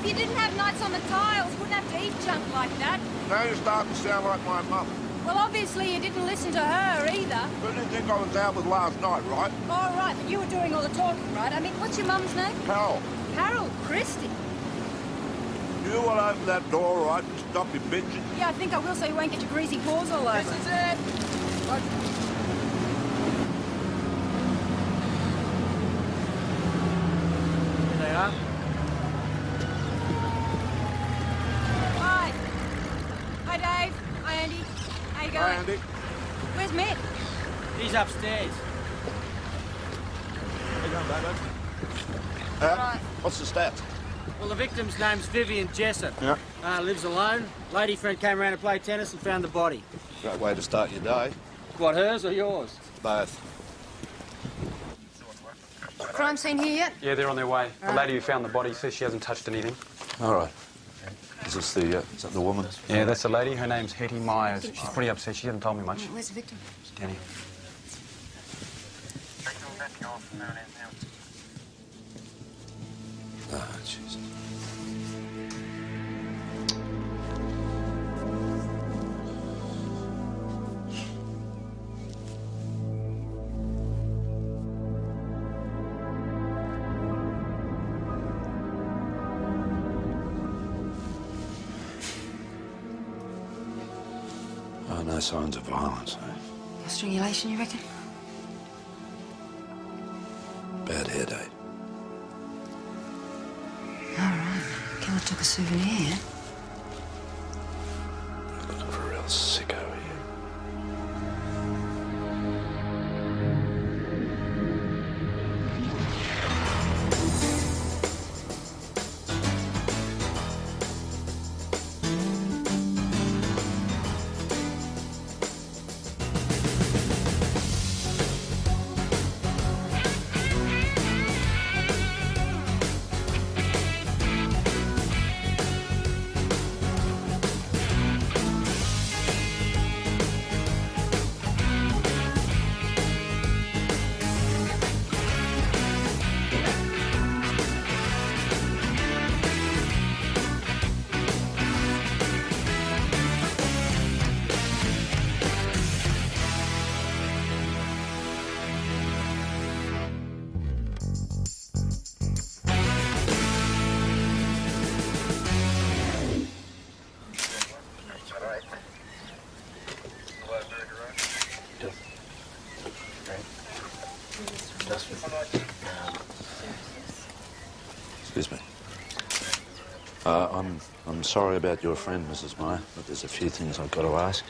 if you didn't have nights on the tiles, wouldn't have to eat junk like that. Now you're starting to sound like my mum. Well, obviously you didn't listen to her either. Who do you think I was out with last night, right? All right, but you were doing all the talking, right? I mean, what's your mum's name? Carol. Carol Christie. You will open that door, right, and stop your bitching. Yeah, I think I will, so you won't get your greasy paws all over. This is it. Here they are. Hi. Hi, Dave. Hi, Andy. How you going? Hi, Andy. Where's Mick? He's upstairs. How you going, baby? Right. What's the stats? Well, the victim's name's Vivian Jessup. Yeah. Lives alone. Lady friend came around to play tennis and found the body. Great way to start your day. What, hers or yours? Both. Crime scene here yet? Yeah, they're on their way. The lady who found the body says she hasn't touched anything. All right. Is this the, is that the woman? Yeah, that's the lady. Her name's Hetty Myers. She's pretty upset. She hasn't told me much. Where's the victim? She's down here. Ah, Jesus. Oh, no signs of violence, eh? Strangulation, you reckon? Bad headache. All right. Killer took a souvenir. Looking for a real sicko here. Excuse me. I'm sorry about your friend, Mrs. Meyer, but there's a few things I've got to ask.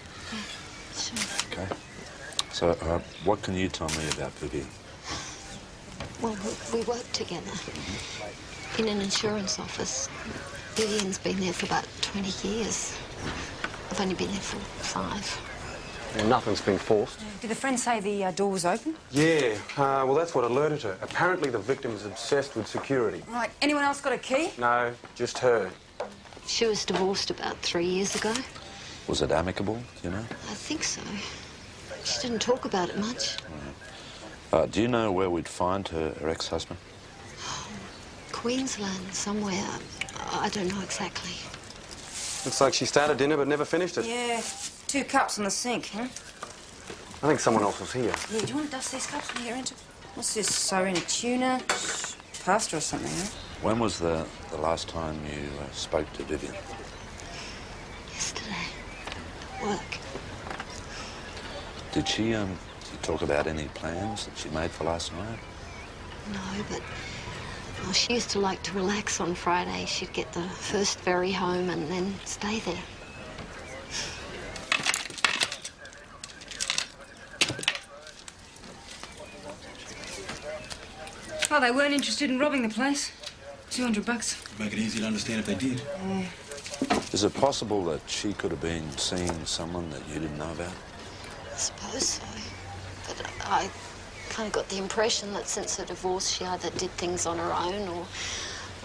Sure. Okay. So, what can you tell me about Vivian? Well, we work together in an insurance office. Vivian's been there for about 20 years. I've only been there for 5. Well, nothing's been forced. Did the friend say the door was open? Yeah, well, that's what alerted her. Apparently the victim is obsessed with security. Right. Anyone else got a key? No, just her. She was divorced about 3 years ago. Was it amicable, do you know? I think so. She didn't talk about it much. Do you know where we'd find her ex-husband? Queensland, somewhere. I don't know exactly. Looks like she started dinner but never finished it. Yeah. 2 cups on the sink, huh? I think someone else was here. Yeah, do you want to dust these cups when you get into... What's this? Sirena tuna? Pasta or something, huh? When was the last time you spoke to Vivian? Yesterday. Work. Did she talk about any plans that she made for last night? No, but... Well, she used to like to relax on Friday. She'd get the first ferry home and then stay there. Well, they weren't interested in robbing the place. $200. Make it easy to understand if they did. Is it possible that she could have been seeing someone that you didn't know about? I suppose so. But I kind of got the impression that since her divorce, she either did things on her own or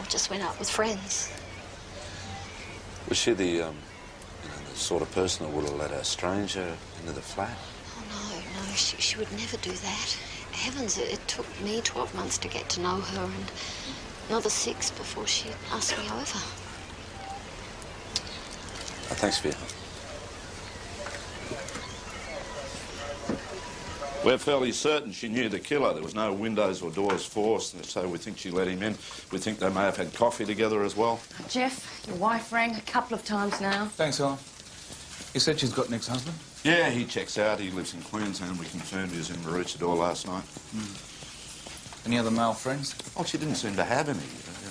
just went out with friends. Was she the sort of person that would have let a stranger into the flat? Oh, no, she would never do that. Heavens, it took me 12 months to get to know her, and another 6 before she asked me over. Thanks for your help. We're fairly certain she knew the killer. There was no windows or doors forced, so we think she let him in. We think they may have had coffee together as well. Jeff, your wife rang a couple of times now. Thanks, Helen. You said she's got an ex-husband? Yeah, he checks out. He lives in Queensland. We confirmed he was in Maroochydore last night. Any other male friends? Well, she didn't seem to have any.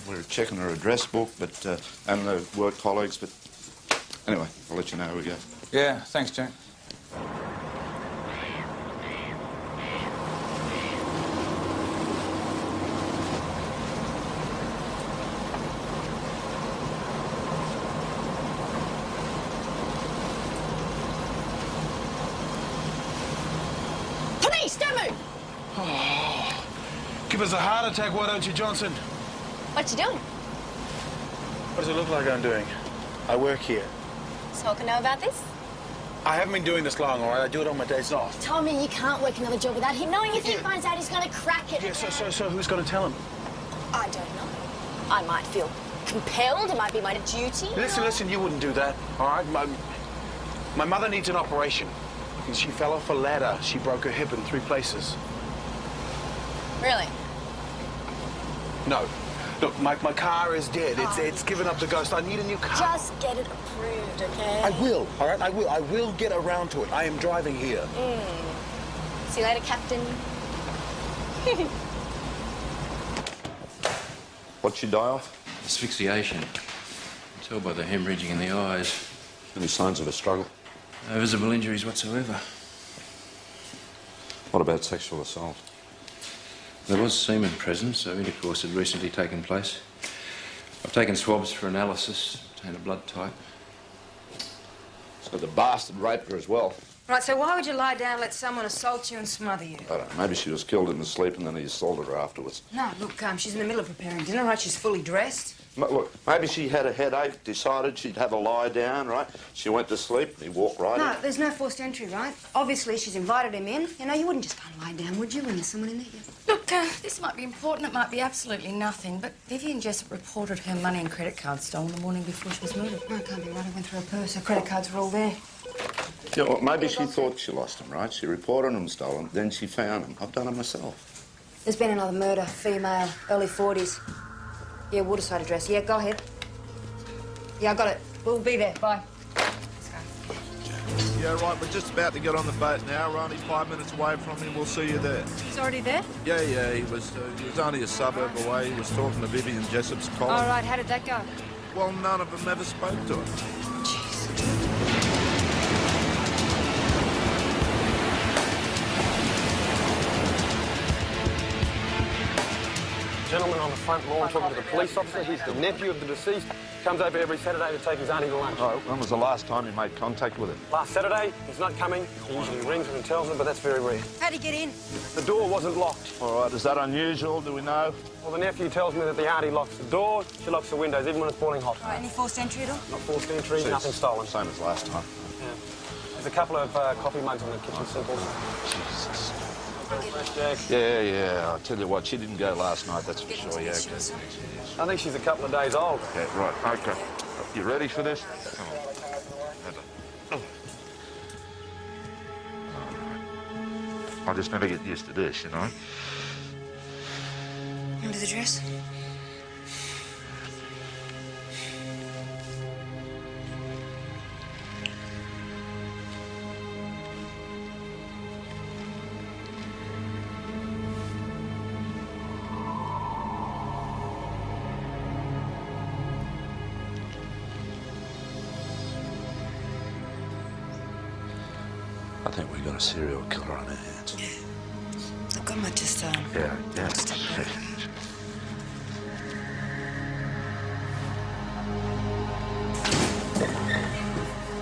We were checking her address book, and her work colleagues, but... Anyway, I'll let you know how we go. Yeah, thanks, Jack. Police, don't move! Give us a heart attack, why don't you, Johnson? What you doing? What does it look like I'm doing? I work here. So I can know about this? I haven't been doing this long, all right? I do it on my days off. Tommy, you can't work another job without him knowing. If he finds out, he's going to crack it. Yeah, so who's going to tell him? I don't know. I might feel compelled. It might be my duty. Listen, you wouldn't do that, all right? My mother needs an operation. She fell off a ladder. She broke her hip in 3 places. Really? No. Look, my car is dead. It's given up the ghost. I need a new car. Just get it approved, okay? I will, all right? I will. I will get around to it. I am driving here. See you later, Captain. What'd she die of? Asphyxiation. Tell by the hemorrhaging in the eyes. Any signs of a struggle? No visible injuries whatsoever. What about sexual assault? There was semen present, so intercourse had recently taken place. I've taken swabs for analysis, obtained a blood type. So the bastard raped her as well. Right, so why would you lie down and let someone assault you and smother you? I don't know, maybe she was killed in her sleep and then he assaulted her afterwards. No, look, she's in the middle of preparing dinner, right? She's fully dressed. Look, maybe she had a headache, decided she'd have a lie down, right? She went to sleep and he walked right in. No, there's no forced entry, right? Obviously, she's invited him in. You know, you wouldn't just go and lie down, would you, when there's someone in there? Look, this might be important. It might be absolutely nothing, but Vivian Jessup reported her money and credit cards stolen the morning before she was murdered. No, it can't be right. I went through her purse. Her credit cards were all there. Yeah, well, maybe she thought she lost them, right? She reported them stolen, then she found them. I've done it myself. There's been another murder, female, early 40s. Yeah, Waterside address. Yeah, go ahead. Yeah, I got it. We'll be there. Bye. Yeah, right, we're just about to get on the boat now. We're only 5 minutes away from him. We'll see you there. He's already there? Yeah, he was only a suburb away. He was talking to Vivian Jessup's colleague. All right, how did that go? Well, none of them ever spoke to him. Gentleman on the front lawn talking to the police officer. He's the nephew of the deceased. Comes over every Saturday to take his auntie to lunch. Oh, when was the last time you made contact with him? Last Saturday, he's not coming. He usually rings and tells them, but that's very rare. How'd he get in? The door wasn't locked. All right, is that unusual? Do we know? Well, the nephew tells me that the auntie locks the door, she locks the windows, even when it's boiling hot. All right, any forced entry at all? Not forced entry, nothing stolen. Same as last time. Yeah. There's a couple of coffee mugs on the kitchen sink also. Jesus. Jack. Yeah. I'll tell you what, she didn't go last night, that's for sure, yeah. Okay. I think she's a couple of days old. Okay, right, okay. You ready for this? Come on. I just never get used to this, you know? Under the dress? I think we've got a serial killer on our hands. Look, I might just, Yeah. step back.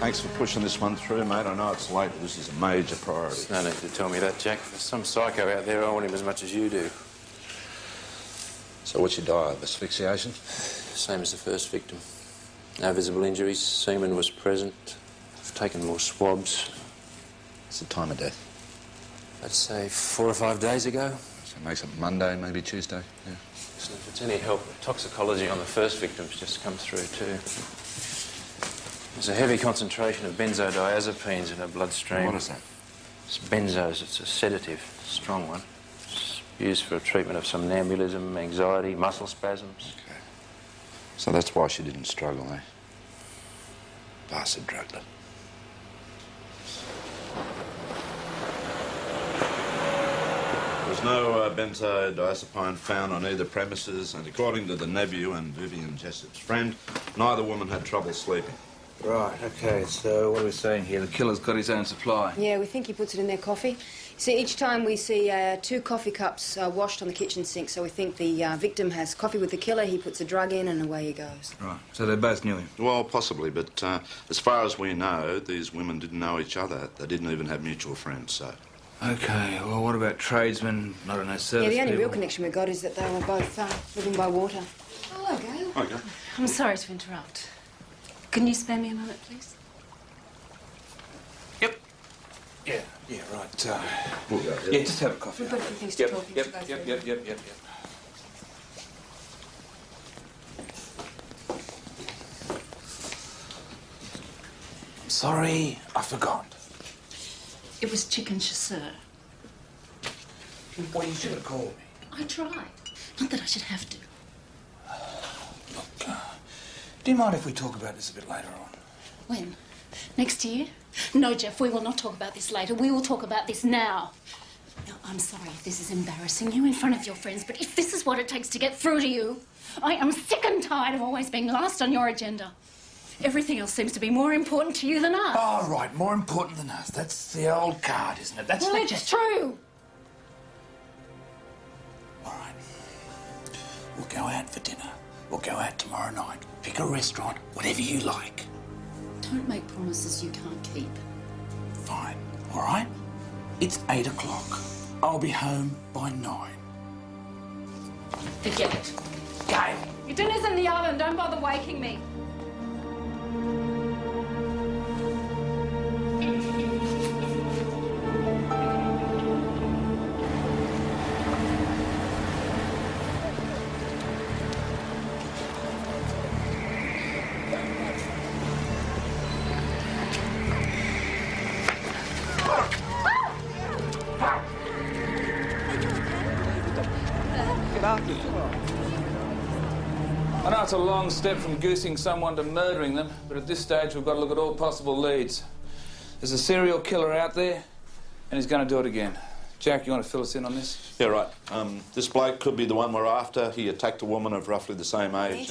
Thanks for pushing this one through, mate. I know it's late, but this is a major priority. No need to tell me that, Jack. There's some psycho out there. I want him as much as you do. So what's your die of? Asphyxiation? Same as the first victim. No visible injuries. Semen was present. I've taken more swabs. What's the time of death? I'd say 4 or 5 days ago. So it makes it Monday, maybe Tuesday, yeah. So if it's any help, toxicology on the first victim's just come through too. There's a heavy concentration of benzodiazepines in her bloodstream. What is that? It's benzos. It's a sedative, strong one. It's used for treatment of somnambulism, anxiety, muscle spasms. Okay. So that's why she didn't struggle, eh? Bastard drugged her. There's no benzodiazepine found on either premises, and according to the nephew and Vivian Jessop's friend, neither woman had trouble sleeping. Right, OK, so what are we saying here? The killer's got his own supply. Yeah, we think he puts it in their coffee. See, each time we see 2 coffee cups washed on the kitchen sink, so we think the victim has coffee with the killer, he puts a drug in, and away he goes. Right, so they both knew him? Well, possibly, but as far as we know, these women didn't know each other. They didn't even have mutual friends, so... OK, well, what about tradesmen, I don't know, service Yeah, the only people? real connection we got is that they were both living by water. Hello, Gail. Okay. I'm sorry to interrupt. Can you spare me a moment, please? Yep. Yeah, right. We'll go, yeah, just have a coffee. We've got a few things to talk to go through. Yep. I'm sorry, I forgot. It was chicken chasseur. Well, you should have called me. I tried. Not that I should have to. Look, do you mind if we talk about this a bit later on? When? Next year? No, Jeff, we will not talk about this later. We will talk about this now. Now, I'm sorry if this is embarrassing you in front of your friends, but if this is what it takes to get through to you, I am sick and tired of always being last on your agenda. Everything else seems to be more important to you than us. Oh, right, more important than us. That's the old card, isn't it? That's well, it's true. All right. We'll go out for dinner. We'll go out tomorrow night. Pick a restaurant, whatever you like. Don't make promises you can't keep. Fine, all right? It's 8 o'clock. I'll be home by 9. Forget it. Gail! Your dinner's in the oven. Don't bother waking me. I know it's a long step from goosing someone to murdering them, but at this stage we've got to look at all possible leads. There's a serial killer out there, and he's going to do it again. Jack, you want to fill us in on this? Yeah, right. This bloke could be the one we're after. He attacked a woman of roughly the same age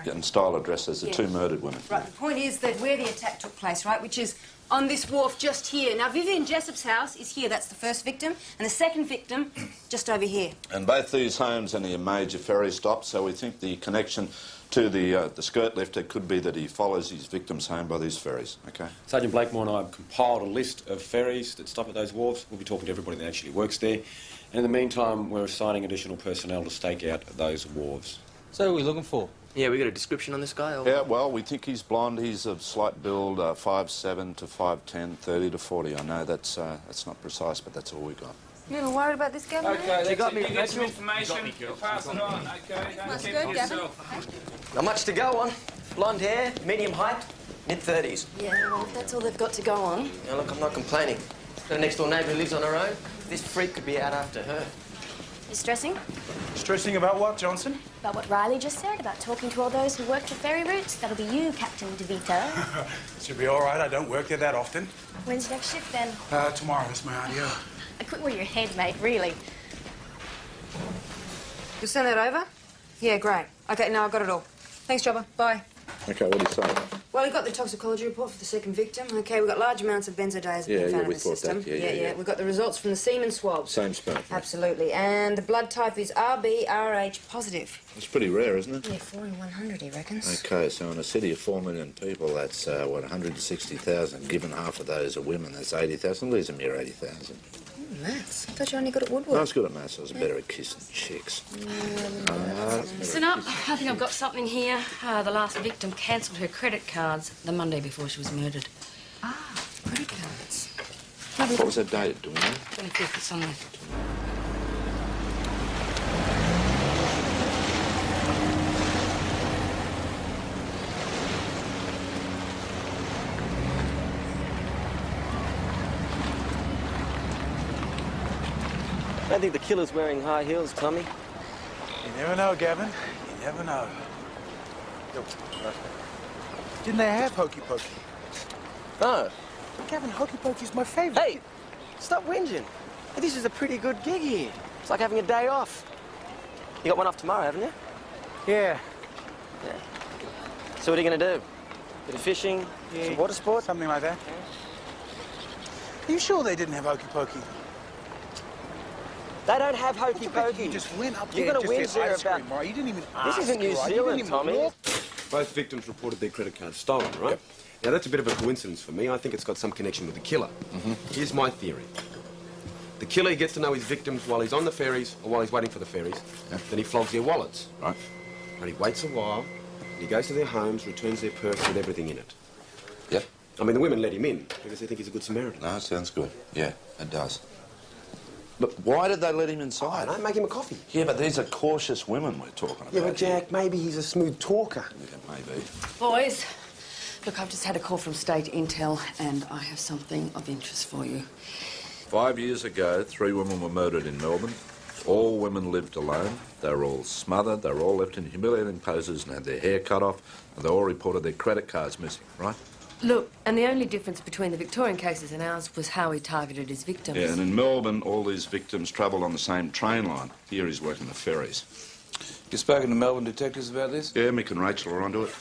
and style of dress as the 2 murdered women. Right, the point is that where the attack took place, right, which is on this wharf just here. Now, Vivian Jessop's house is here. That's the first victim. And the second victim, just over here. And both these homes are near major ferry stops, so we think the connection to the skirt lifter could be that he follows his victims home by these ferries, OK? Sergeant Blakemore and I have compiled a list of ferries that stop at those wharves. We'll be talking to everybody that actually works there. And in the meantime, we're assigning additional personnel to stake out those wharves. So what are we looking for? Yeah, we got a description on this guy? Or... Yeah, well, we think he's blonde. He's of slight build, 5'7" to 5'10", 30 to 40. I know that's not precise, but that's all we got. You a little worried about this, Gavin? OK, you got me. You get some information, pass it on, OK? Don't keep it yourself. Not much to go on. Blonde hair, medium height, mid-30s. Yeah, well, if that's all they've got to go on. Now, look, I'm not complaining. Got a next-door neighbour who lives on her own. This freak could be out after her. You stressing? Stressing about what, Johnson? About what Riley just said, about talking to all those who work the ferry routes? That'll be you, Captain DeVito. Should be all right. I don't work there that often. When's your next shift, then? Tomorrow. That's my idea. I quit where your head, mate, really. You'll send that over? Yeah, great. OK, now I've got it all. Thanks, Jobber. Bye. OK, what do you say? Well, we got the toxicology report for the second victim. OK, we've got large amounts of benzodiazepine found in the system. Yeah. We've got the results from the semen swabs. Same sperm. Absolutely. And the blood type is RB-RH positive. It's pretty rare, isn't it? Yeah, 4 in 100, he reckons. OK, so in a city of 4 million people, that's, what, 160,000. Given half of those are women, that's 80,000. Leaves a mere 80,000. Maths? I thought you were only good at woodwork. I was good at maths. I was better at kissing chicks. Listen up. I think I've got something here. The last victim cancelled her credit cards the Monday before she was murdered. Ah, credit cards. What was that date, do we know? 25th, it's on there. I don't think the killer's wearing high heels, Tommy. You never know, Gavin. You never know. Didn't they have Hokey Pokey? No. Gavin, Hokey Pokey's my favourite. Hey, stop whinging. This is a pretty good gig here. It's like having a day off. You got one off tomorrow, haven't you? Yeah. Yeah. So what are you going to do? Bit of fishing? Yeah. Some water sport? Something like that. Are you sure they didn't have Hokey Pokey? They don't have Hokey Pokey. You just went up You're there going to just whinge get there ice cream, about... right? You didn't even This isn't New Zealand, Tommy. Both victims reported their credit cards stolen, right? Yep. Now, that's a bit of a coincidence for me. I think it's got some connection with the killer. Here's my theory. The killer gets to know his victims while he's on the ferries or while he's waiting for the ferries. Then he flogs their wallets. Right. And he waits a while, and he goes to their homes, returns their purse with everything in it. Yep. I mean, the women let him in because they think he's a good Samaritan. No, sounds good. Yeah, it does. But why did they let him inside? Don't make him a coffee. Yeah, but these are cautious women we're talking about. Yeah, but Jack, maybe he's a smooth talker. Yeah, maybe. Boys, look, I've just had a call from State Intel and I have something of interest for you. 5 years ago, 3 women were murdered in Melbourne. All women lived alone. They were all smothered. They were all left in humiliating poses and had their hair cut off. And they all reported their credit cards missing, right? Look, and the only difference between the Victorian cases and ours was how he targeted his victims. Yeah, and in Melbourne, all these victims travelled on the same train line. Here he's working the ferries. You spoken to Melbourne detectives about this? Yeah, Mick and Rachel are onto it.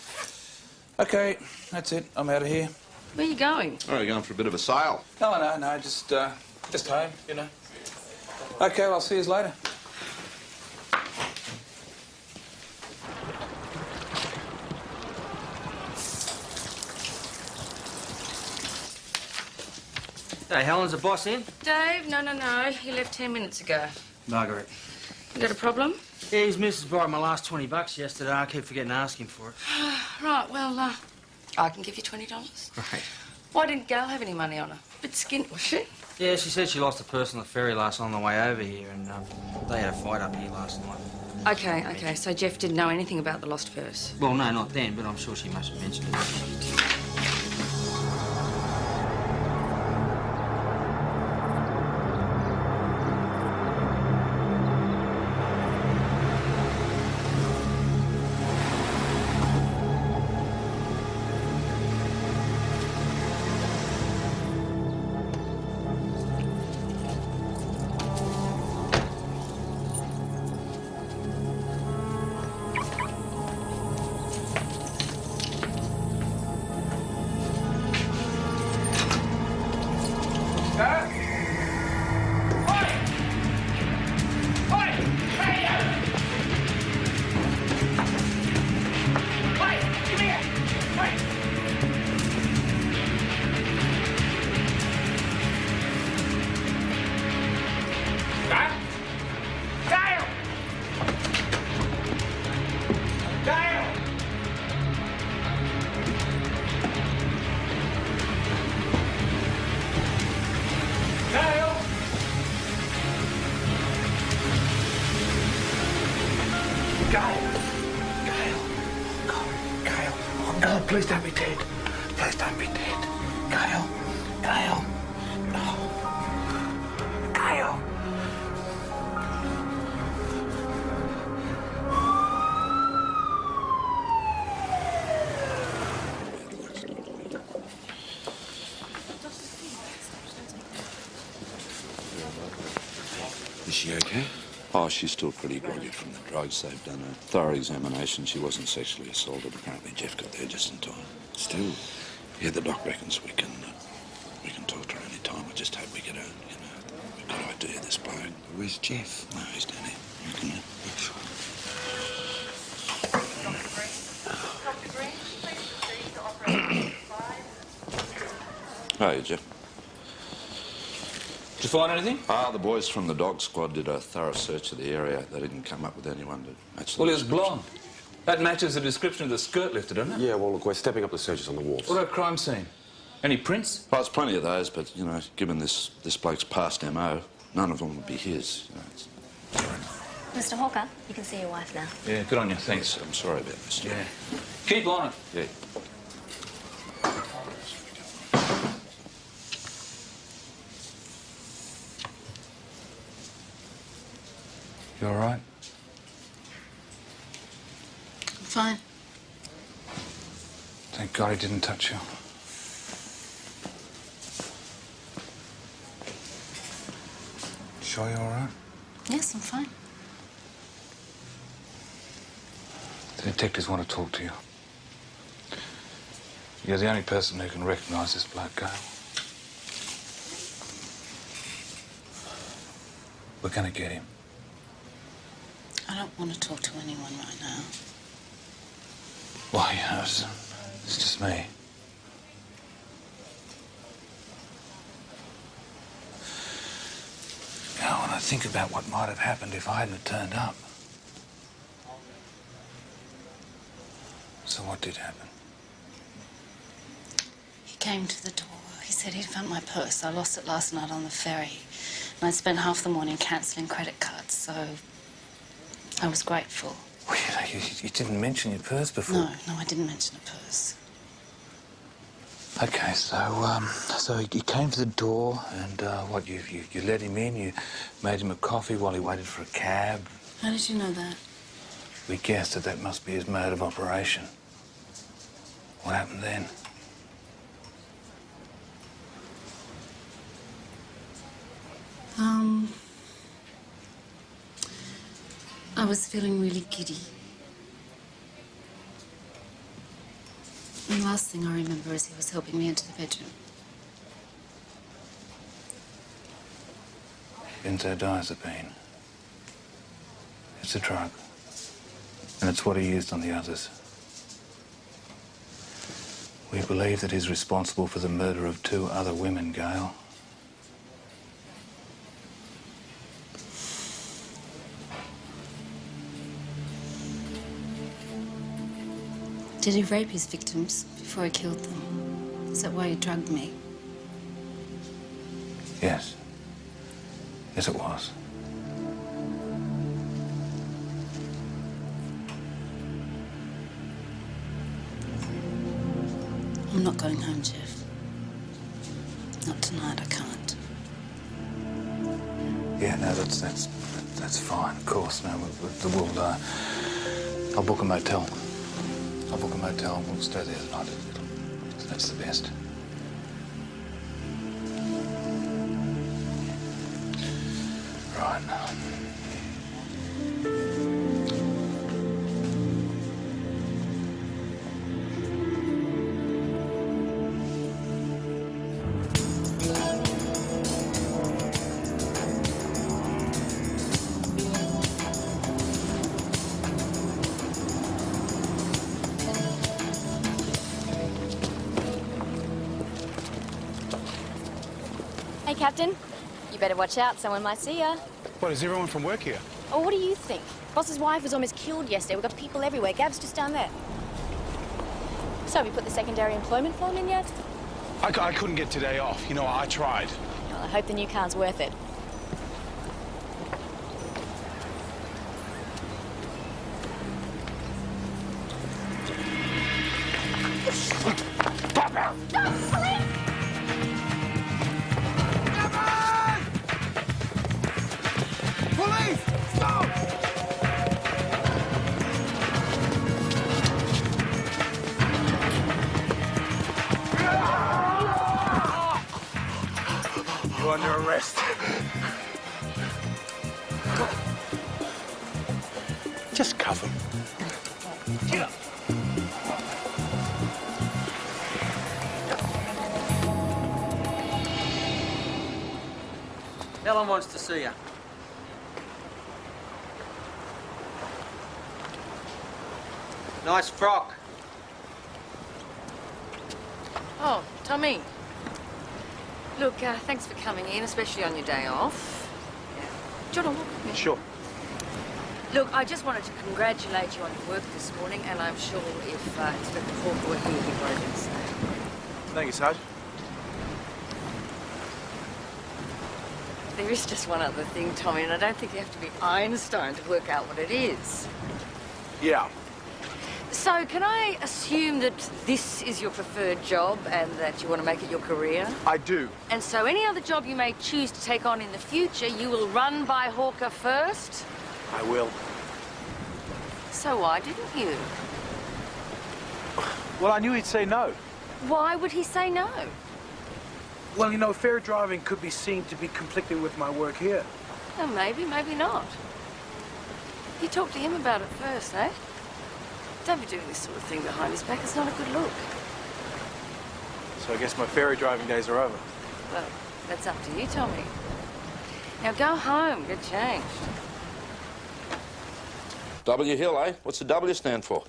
OK, that's it. I'm out of here. Where are you going? Oh, you're going for a bit of a sail? No, just home, you know. OK, well, I'll see you later. Hey, Helen's the boss in? Dave, no. He left 10 minutes ago. Margaret. You got a problem? Yeah, his missus borrowed my last $20 yesterday. I keep forgetting to ask him for it. Right, well, I can give you $20. Right. Why didn't Gal have any money on her? Bit skint, was she? Yeah, she said she lost a purse on the ferry on the way over here, and they had a fight up here last night. OK, so Jeff didn't know anything about the lost purse? Well, no, not then, but I'm sure she must have mentioned it. Please don't be dead. Please don't be dead. Gail. No. Gail. Is she okay? Oh, she's still pretty groggy from the drugs. They've done a thorough examination. She wasn't sexually assaulted. Apparently, Jeff got there just in time. Still? Yeah, the doc reckons we can talk to her any time. I just hope we get a good idea of this bloke. Where's Jeff? No, he's down here. Come here. Hey, Jeff. Did you find anything? The boys from the dog squad did a thorough search of the area. They didn't come up with anyone to match the Well, he was description. blonde. That matches the description of the skirt lifter, doesn't it? Yeah, well, look, we're stepping up the searches on the wharf. What about crime scene? Any prints? Well, there's plenty of those, but, given this bloke's past MO, none of them would be his. Mr. Hawker, you can see your wife now. Yeah, good on you. Thanks. I'm sorry about this. Yeah. Keep on it. Yeah. You all right? I'm fine. Thank God he didn't touch you. Sure you're all right? Yes, I'm fine. The detectives want to talk to you. You're the only person who can recognise this bloke, Gail. We're going to get him. I don't want to talk to anyone right now. Why, you know, it's just me. You know, when I think about what might have happened if I hadn't have turned up. So what did happen? He came to the door. He said he'd found my purse. I lost it last night on the ferry. And I'd spent half the morning cancelling credit cards, so I was grateful. Well, you know, you didn't mention your purse before. No, I didn't mention a purse. Okay, so he came to the door and, what, you let him in, you made him a coffee while he waited for a cab. How did you know that? We guessed that must be his mode of operation. What happened then? I was feeling really giddy. And the last thing I remember is he was helping me into the bedroom. Benzodiazepine. It's a drug. And it's what he used on the others. We believe that he's responsible for the murder of 2 other women, Gail. Did he rape his victims before he killed them? Is that why he drugged me? Yes. Yes, it was. I'm not going home, Jeff. Not tonight, I can't. Yeah, no, that's fine, of course. No, I'll book a motel. I'll book a motel and we'll stay there tonight. That's the best. Right. Hey, Captain. You better watch out. Someone might see ya. What, is everyone from work here? Oh, what do you think? Boss's wife was almost killed yesterday. We've got people everywhere. Gab's just down there. So, have you put the secondary employment form in yet? I couldn't get today off. You know, I tried. Well, I hope the new car's worth it. Pop out! Police! Stop! You're under arrest. Just cuff him. Get up. Helen wants to see you. Nice frock. Oh, Tommy. Look, thanks for coming in, especially on your day off. Do you want to walk with me? Sure. Look, I just wanted to congratulate you on your work this morning, and I'm sure if Inspector Hawker were here, he'd probably do the same. Thank you, Sarge. There is just one other thing, Tommy, and I don't think you have to be Einstein to work out what it is. Yeah. So, can I assume that this is your preferred job and that you want to make it your career? I do. And so any other job you may choose to take on in the future, you will run by Hawker first? I will. So why didn't you? Well, I knew he'd say no. Why would he say no? Well, you know, fair driving could be seen to be conflicting with my work here. Well, maybe, maybe not. You talk to him about it first, eh? Don't be doing this sort of thing behind his back. It's not a good look. So I guess my ferry driving days are over. Well, that's up to you, Tommy. Now go home, get changed. W Hill, eh? What's the W stand for?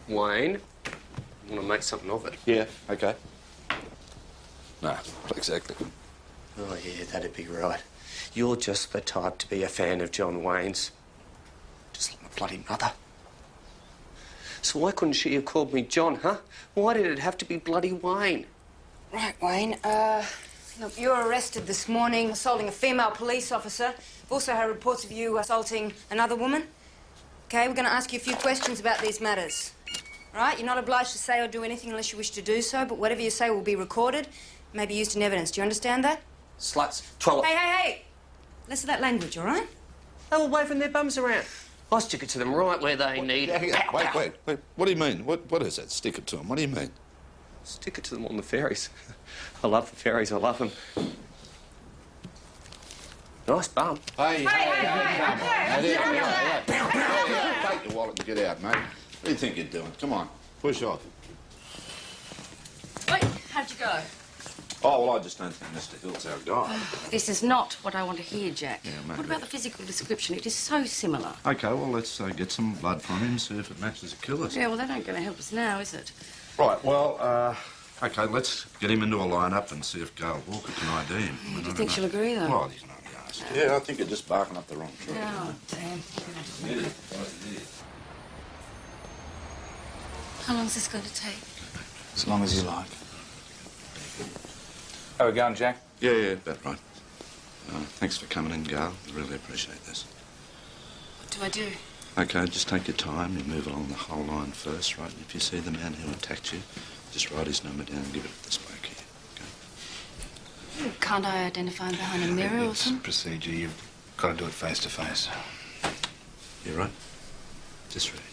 Wayne, I want to make something of it. Yeah, okay. No, not exactly. Oh, yeah, that'd be right. You're just the type to be a fan of John Wayne's. Just like my bloody mother. So why couldn't she have called me John, huh? Why did it have to be bloody Wayne? Right, Wayne. Look, you were arrested this morning assaulting a female police officer. We've also had reports of you assaulting another woman. Okay, we're going to ask you a few questions about these matters. Right? You're not obliged to say or do anything unless you wish to do so, but whatever you say will be recorded, may be used in evidence. Do you understand that? Sluts. 12... Hey! Less of that language, all right? They were waving their bums around. I stick it to them right where they need it. Wait. What do you mean? What is that? Stick it to them. What do you mean? Stick it to them on the ferries. I love the ferries. I love them. Nice bum. Hey, take your wallet and get out, mate. What do you think you're doing? Come on, push off. Wait, how'd you go? Oh, well, I just don't think Mr. Hill's our guy. This is not what I want to hear, Jack. Yeah, maybe. What about the physical description? It is so similar. OK, well, let's get some blood from him, see if it matches the killer's. Yeah, well, that ain't going to help us now, is it? Right, well, OK, let's get him into a lineup and see if Gail Walker can ID him. Do you think she'll agree, though? Well, he's not the arse. Yeah, I think you're just barking up the wrong tree. Oh, damn. Yeah. How long is this going to take? As long as you like. How we going, Jack? Yeah, about right. Thanks for coming in, Gail. I really appreciate this. What do I do? OK, just take your time. You move along the whole line first, right? And if you see the man who attacked you, just write his number down and give it to this bloke here, OK? Can't I identify him behind a mirror or It's something? procedure. You've got to do it face to face. You right? Just read it.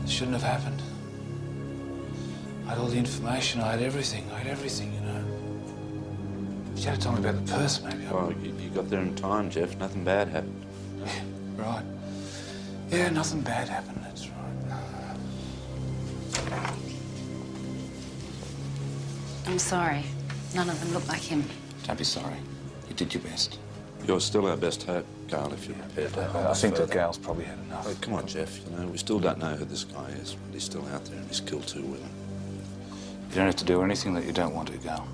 Shouldn't have happened. I had all the information. I had everything, you know. You should have told me about the purse, maybe. Well, you got there in time, Jeff. Nothing bad happened. Yeah, right. Yeah, nothing bad happened, that's right. I'm sorry. None of them look like him. Don't be sorry. You did your best. You're still our best hope, Gail, if you're prepared to help I us think that further. Gail's probably had enough. Oh, come on, Jeff. You know, we still don't know who this guy is, but he's still out there and he's killed 2 women. You don't have to do anything that you don't want to, Gail.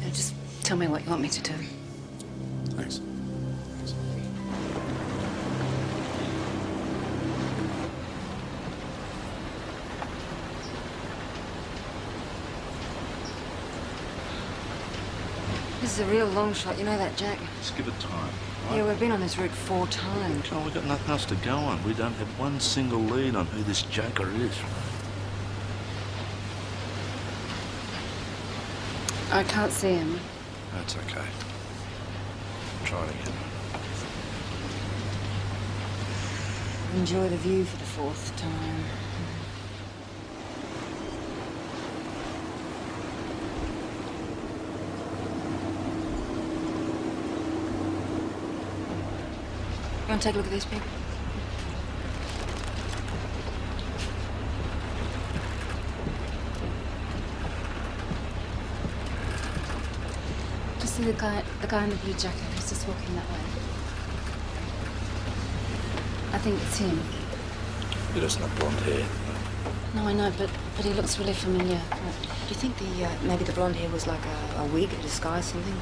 Now, just tell me what you want me to do. Thanks. This is a real long shot, you know that, Jack? Just give it time. Yeah, we've been on this route 4 times. Oh, we've got nothing else to go on. We don't have one single lead on who this joker is. I can't see him. That's okay. trying to get. Enjoy the view for the 4th time. You want to take a look at these people? Just see the guy in the blue jacket who's just walking that way. I think it's him. He doesn't have blonde hair. No, I know, but he looks really familiar. Do you think maybe the blonde hair was like a wig, a disguise, something?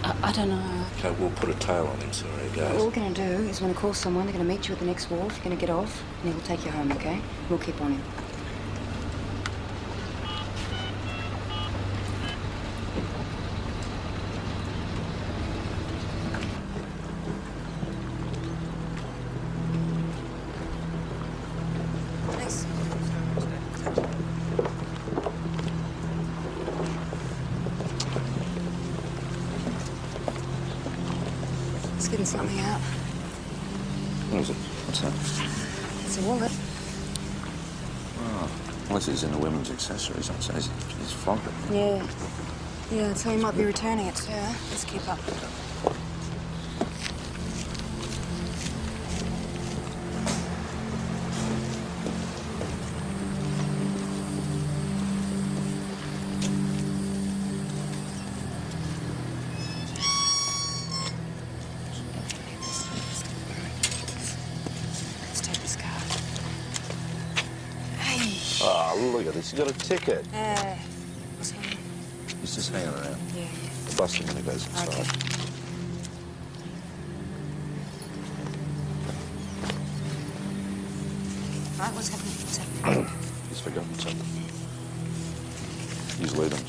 I don't know. Okay, we'll put a tail on him, so there he goes. All we're going to do is when to call someone, they're going to meet you at the next wharf, you're going to get off, and he'll take you home, okay? We'll keep on him. Thanks. Let's get him something out. What is it? What's that? It's a wallet. Oh, unless he's in the women's accessories, I'd say he's flogged it. Yeah. Yeah, so he might be returning it, sir. Let's keep up. Let's take this card. Hey. Oh, look at this. He's got a ticket. What's going on? He's just hanging around. Yeah. We'll bust him when he goes inside. Okay. Right, what's happening? What's happening? He's forgotten something. He's leaving.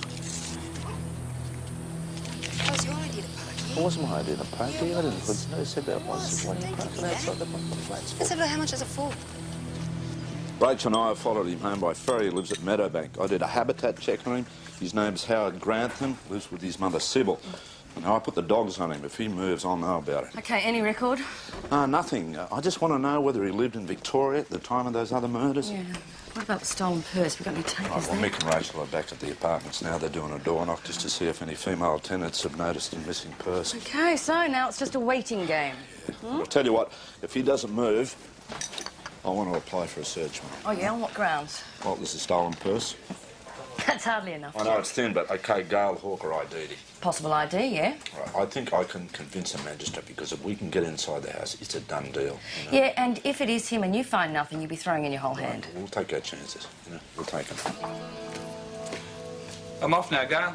That was your idea to park here. It wasn't my idea to park here. I didn't no, said that once. Why you parking outside the flats? Let's have a look. How much does it for? Rachel and I have followed him home by ferry. He lives at Meadowbank. I did a habitat check on him. His name's Howard Grantham, lives with his mother Sybil. And I put the dogs on him. If he moves, I'll know about it. Okay, any record? Nothing. I just want to know whether he lived in Victoria at the time of those other murders. Yeah. What about the stolen purse? We got any takers Well, there? Mick and Rachel are back at the apartments now. They're doing a door knock just to see if any female tenants have noticed a missing purse. Okay, so now it's just a waiting game. I'll tell you what, if he doesn't move, I want to apply for a search warrant. Oh, yeah? On what grounds? Well, there's a stolen purse. That's hardly enough. I know it's thin, but okay, Gail Hawker ID'd him. Possible ID, yeah? Right, I think I can convince the magistrate because if we can get inside the house, it's a done deal. You know? Yeah, and if it is him and you find nothing, you'll be throwing in your whole hand. We'll take our chances. You know, we'll take them. I'm off now, Gail.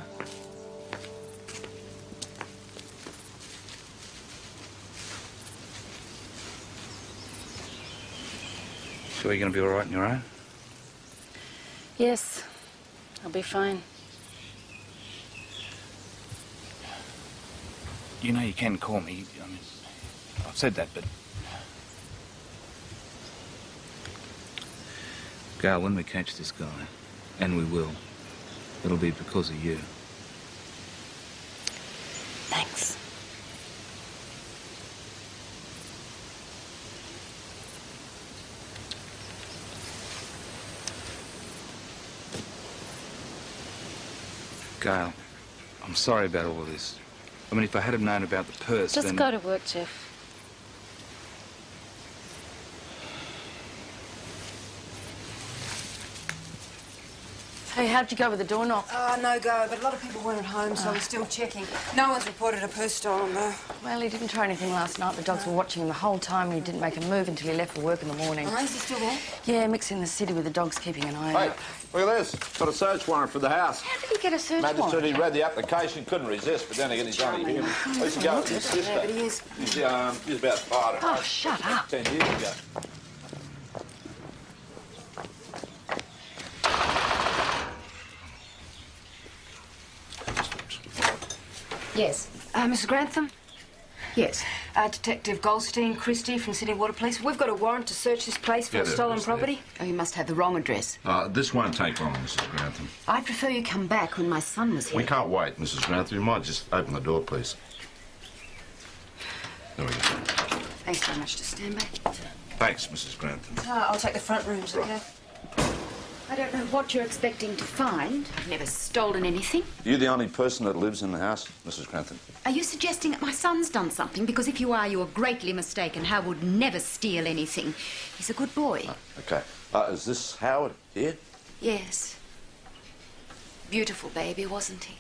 Sure you're going to be all right on your own? Yes, I'll be fine. You know you can call me. I mean, I've said that, but... Gail, when we catch this guy, and we will, it'll be because of you. Thanks. Gail, I'm sorry about all of this. I mean, if I had have known about the purse, Just then... go to work, Jeff. Hey, how'd you go with the door knock? No go, but a lot of people weren't at home, so we're still checking. No one's reported a purse stolen, though. Well, he didn't try anything last night. The dogs were watching him the whole time and he didn't make a move until he left for work in the morning. Oh, is he still there? Yeah, mixing the city with the dogs keeping an eye Hey, out. look at this. Got a search warrant for the house. How did he get a search Magistrate, warrant? he read the application, couldn't resist, but then again, he's only human. I used to go with his sister. But he is. He's about 5. Oh, shut up. 10 years ago. Yes. Mrs. Grantham? Yes. Detective Goldstein Christie from City Water Police. We've got a warrant to search this place for Yeah, there stolen is, property. Oh, you must have the wrong address. This won't take long, Mrs. Grantham. I prefer you come back when my son was here. We can't wait, Mrs. Grantham. You might just open the door, please. There we go. Thanks very much. Just stand back. Thanks, Mrs. Grantham. I'll take the front rooms, okay? I don't know what you're expecting to find. I've never stolen anything. You the only person that lives in the house, Mrs. Grantham? Are you suggesting that my son's done something? Because if you are, you are greatly mistaken. Howard would never steal anything. He's a good boy. Okay. Is this Howard here? Yes. Beautiful baby, wasn't he?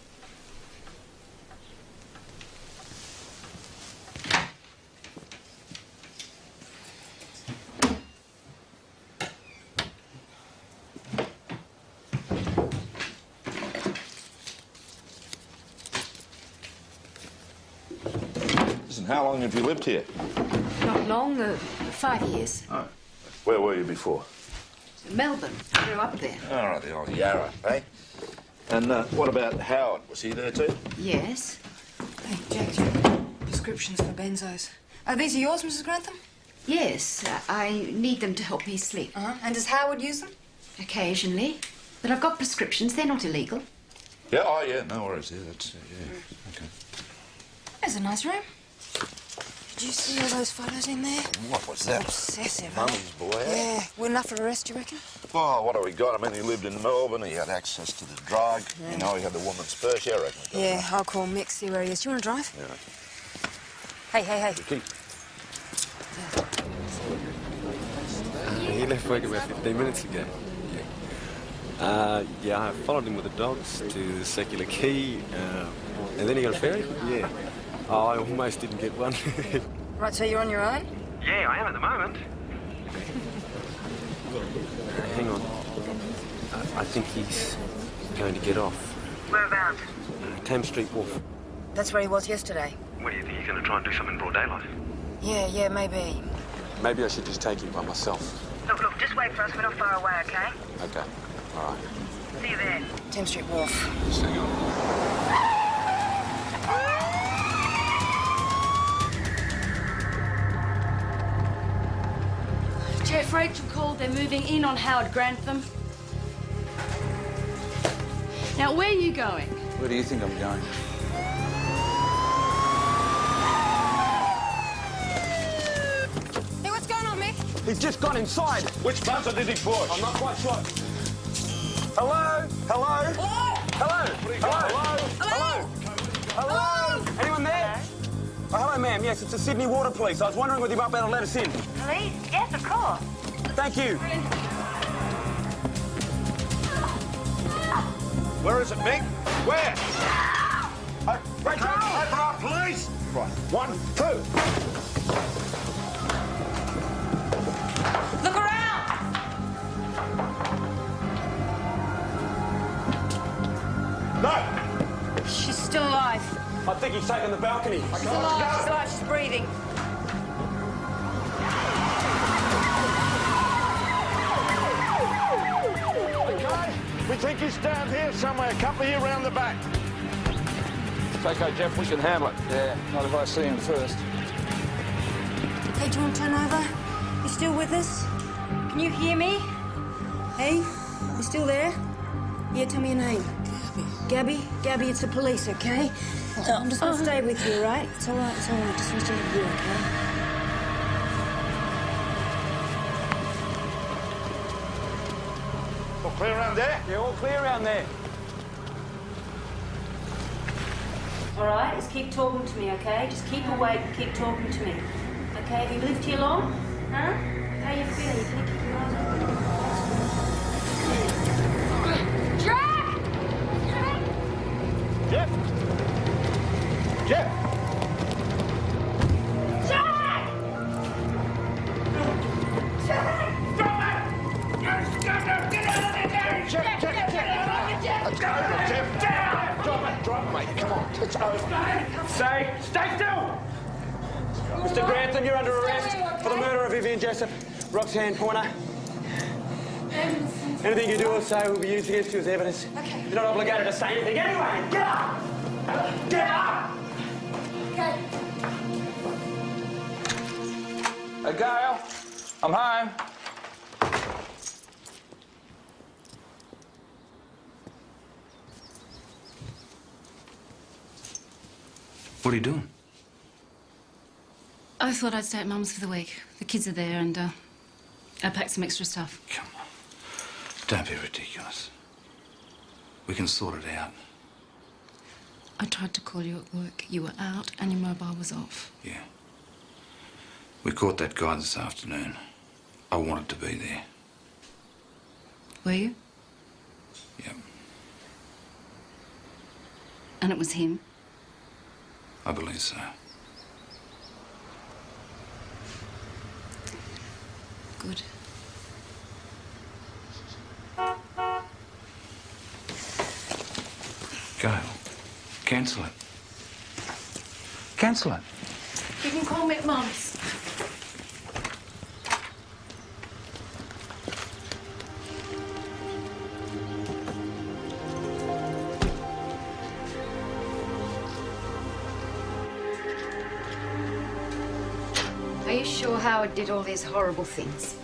Listen, how long have you lived here? Not long, 5 years. Oh. Where were you before? Melbourne. I grew up there. All right, the old Yarra, eh? And what about Howard? Was he there too? Yes. Hey, Jack, prescriptions for benzos. These are yours, Mrs. Grantham? Yes, I need them to help me sleep. And does Howard use them? Occasionally. But I've got prescriptions. They're not illegal. Yeah, oh, yeah, no worries. Yeah, that's, yeah, okay. There's a nice room. Did you see all those photos in there? What was that? Obsessive, Mummy's boy, eh? Yeah. Well, enough for arrest, you reckon? Oh, what have we got? I mean, he lived in Melbourne, he had access to the drug, Yeah. you know, he had the woman's purse, yeah, I reckon. Yeah, I'll call Mick, see where he is. Do you want to drive? Yeah. Hey. Vicky. He left work about 15 minutes ago. Yeah, I followed him with the dogs to the Secular Quay, and then he got a ferry? Yeah. Oh, I almost didn't get one. Right, so you're on your own? Yeah, I am at the moment. Hang on. I think he's going to get off. Whereabouts? Thames Street Wharf. That's where he was yesterday. What do you think? He's going to try and do something in broad daylight? Yeah, maybe. Maybe I should just take him by myself. Look, just wait for us. We're not far away, okay? Okay. All right. See you there. Thames Street Wharf. Just hang on. Jeff, Rachel called. They're moving in on Howard Grantham. Now, where are you going? Where do you think I'm going? Hey, what's going on, Mick? He's just gone inside. Which buzzer did he push? I'm not quite sure. Hello? Hello? Hello? Hello? Anyone there? Oh, hello, ma'am. Yes, it's the Sydney Water Police. I was wondering whether you might be able to let us in. Police? Yes, of course. Thank you. Where is it, Mick? Where? Rachel! Open up, please! Right, 1, 2. Look around! No! She's still alive. I think he's taken the balcony. She's alive. She's breathing. Okay, we think he's down here somewhere, a couple here round the back. It's okay, Jeff, we can handle it. Yeah, not if I see him first. Hey, do you want to turn over? You still with us? Can you hear me? Hey, you still there? Yeah, tell me your name. Gabby? Gabby, it's the police, okay? I'm just going to stay with you, all right? It's all right, it's all right. Just want to with you, okay? All clear around there? Yeah, all clear around there. All right, just keep talking to me, okay? Just keep awake and keep talking to me. Okay, have you lived here long? Huh? How you feeling? You gonna keep your eyes open? Jack! Jeff? Jeff? Jack! It's over, Jeff. Drop it, mate. Come on. It's over. Stay still! Mr. Grantham, you're under arrest for the murder of Vivian Jessup, Roxanne Pointer. Anything you do or say will be used against you as evidence. Okay. You're not obligated to say anything anyway. Get up! Get up! Okay. Hey, Gail, I'm home. What are you doing? I thought I'd stay at Mum's for the week. The kids are there and I packed some extra stuff. Come on. Don't be ridiculous. We can sort it out. I tried to call you at work. You were out and your mobile was off. Yeah. We caught that guy this afternoon. I wanted to be there. Were you? Yep. And it was him? I believe so. Good. Gail, cancel it. Cancel it. You can call me at Mum's. Are you sure Howard did all these horrible things?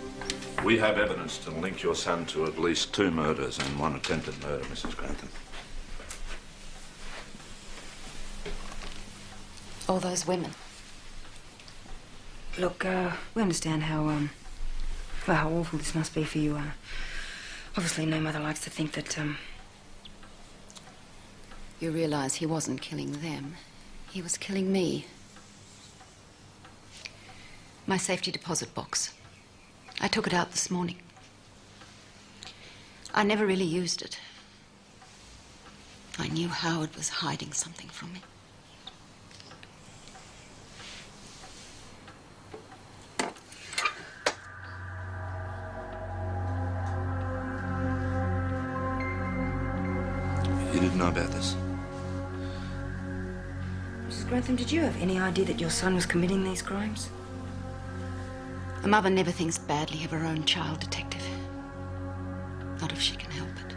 We have evidence to link your son to at least 2 murders and 1 attempted murder, Mrs. Grantham. All those women. Look, we understand how awful this must be for you. Obviously, no mother likes to think that, You realise he wasn't killing them. He was killing me. My safety deposit box. I took it out this morning. I never really used it. I knew Howard was hiding something from me. You didn't know about this? Mrs. Grantham, did you have any idea that your son was committing these crimes? A mother never thinks badly of her own child, Detective. Not if she can help it.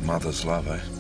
Mother's love, eh?